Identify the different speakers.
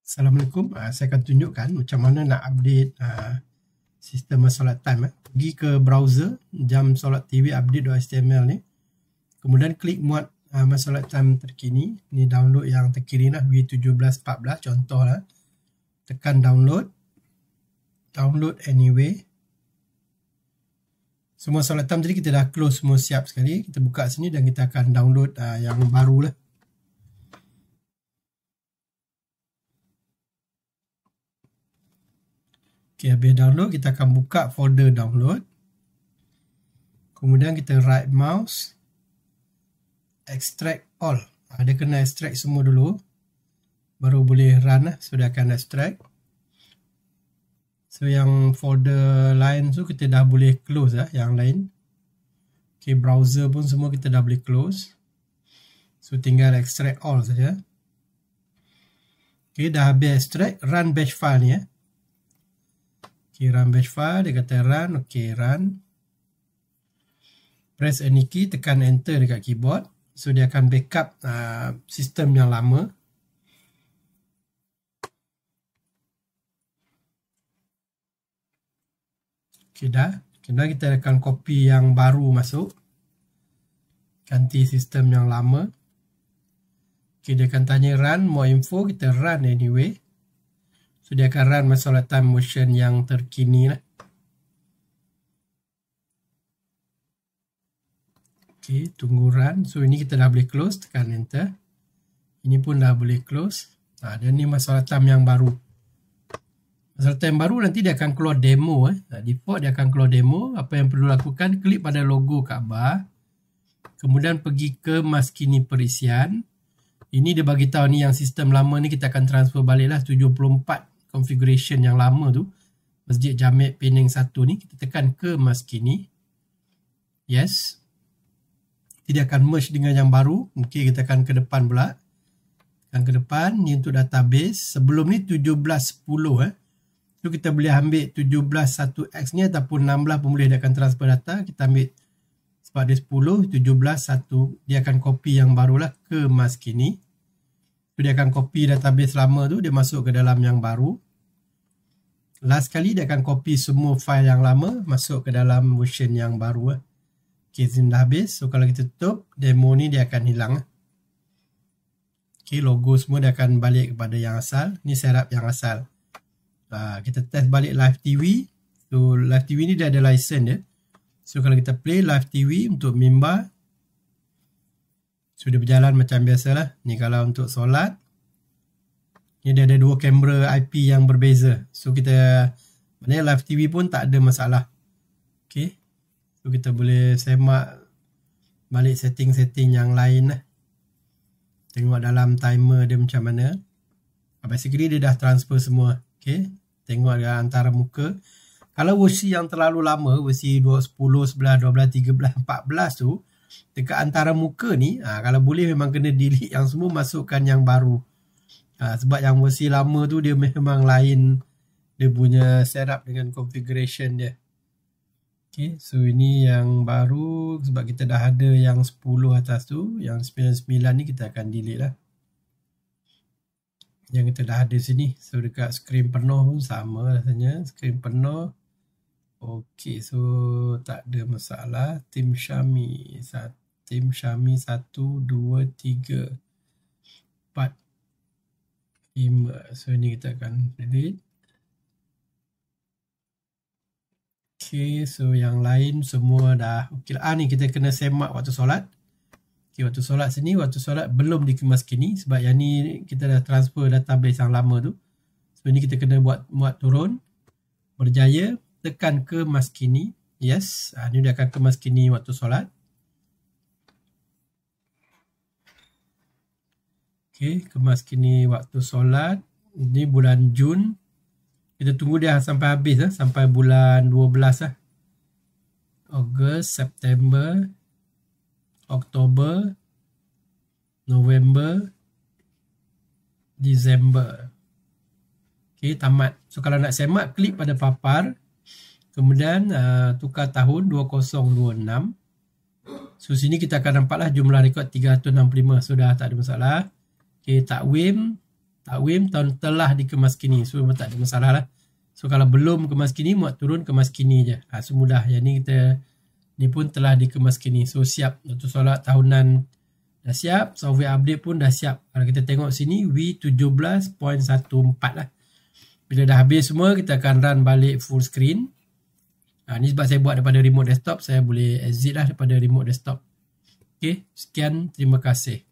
Speaker 1: Assalamualaikum. Saya akan tunjukkan macam mana nak update sistem solat time. Pergi ke browser jam solat TV update.html ni. Kemudian klik muat solat time terkini. Ni download yang terkini lah, W1714 contoh lah. Tekan download. Download anyway. Semua solat time tadi kita dah close semua, siap sekali. Kita buka sini dan kita akan download yang baru lah. Okay, habis download, kita akan buka folder download. Kemudian kita right mouse, extract all. Dia kena extract semua dulu, baru boleh run lah. So dia akan extract. So yang folder lain tu kita dah boleh close lah, yang lain. Okay, browser pun semua kita dah boleh close. So tinggal extract all saja. Okay, dah habis extract, run batch file ni . Okay, run batch file, dia kata run, okay, run. Press any key, tekan enter dekat keyboard. So dia akan backup sistem yang lama. Okay, dah. Kemudian kita akan copy yang baru masuk. Ganti sistem yang lama. Okay, dia akan tanya run, more info, kita run anyway. So dia akan run solat time motion yang terkini lah. Okay, tunggu run. So ini kita dah boleh close, tekan enter. Ini pun dah boleh close. Dan ni solat time yang baru. Solat time baru nanti dia akan keluar demo . Default dia akan keluar demo. Apa yang perlu lakukan, klik pada logo kat bar. Kemudian pergi ke maskini perisian. Ini dia bagi tahu ni yang sistem lama ni kita akan transfer balik lah, 74 configuration yang lama tu. Masjid Jamek Penang 1 ni, kita tekan ke maskini. Yes. Dia akan merge dengan yang baru. Okay, kita akan ke depan pula. Tekan ke depan, ni untuk database. Sebelum ni 1710 . So kita boleh ambil 17.1x ni ataupun 16 pun boleh, dia akan transfer data. Kita ambil sebab dia 10, 17.1, dia akan copy yang barulah ke maskini. So dia akan copy database lama tu, dia masuk ke dalam yang baru. Last kali dia akan copy semua file yang lama masuk ke dalam version yang baru . Okay, sini dah habis. So kalau kita tutup, demo ni dia akan hilang . Okay, logo semua dia akan balik kepada yang asal. Ni setup yang asal. Kita test balik live TV. So live TV ni dia ada license dia. So kalau kita play live TV untuk mimbar, so dia berjalan macam biasalah. Ni kalau untuk solat, ni dia ada dua kamera IP yang berbeza. So kita, maknanya live TV pun tak ada masalah. Okay, so kita boleh semak balik setting-setting yang lain lah. Tengok dalam timer dia macam mana. Basically dia dah transfer semua. Okay, tengok dia antara muka. Kalau versi yang terlalu lama, versi 10, 11, 12, 13, 14 tu, dekat antara muka ni, kalau boleh memang kena delete yang semua, masukkan yang baru. Sebab yang versi lama tu dia memang lain, dia punya setup dengan configuration dia. Okay, so ini yang baru, sebab kita dah ada yang 10 atas tu, yang 99 ni kita akan delete lah. Yang kita dah ada sini. So dekat skrin penuh pun sama rasanya, skrin penuh. Okey, so tak ada masalah. Tim Syami 1, 2, 3, 4, 5. So ini kita akan delete. Okey, so yang lain semua dah okey lah. Ni kita kena semak waktu solat. Okey, waktu solat sini, waktu solat belum dikemas kini sebab yang ni kita dah transfer database yang lama tu. So ini kita kena buat turun. Berjaya. Tekan ke maskini. Yes. Ni dia akan ke maskini waktu solat. Okay, ke maskini waktu solat. Ini bulan Jun. Kita tunggu dia sampai habis . Sampai bulan 12 . Ogos, September, Oktober, November, Disember. Okay, tamat. So kalau nak semak, klik pada papar. Kemudian tukar tahun 2026. So sini kita akan nampaklah jumlah rekod 365. Sudah tak ada masalah. Okay, takwim. takwim tahun telah dikemas kini. So memang tak ada masalah lah. So kalau belum kemas kini, muat turun kemas kini je. So mudah. Yang ni kita ni pun telah dikemas kini. So siap untuk solat tahunan dah siap. Software update pun dah siap. Kalau kita tengok sini V17.14 lah. Bila dah habis semua, kita akan run balik full screen. Ni sebab saya buat daripada remote desktop, saya boleh exit lah daripada remote desktop. Okay, sekian, terima kasih.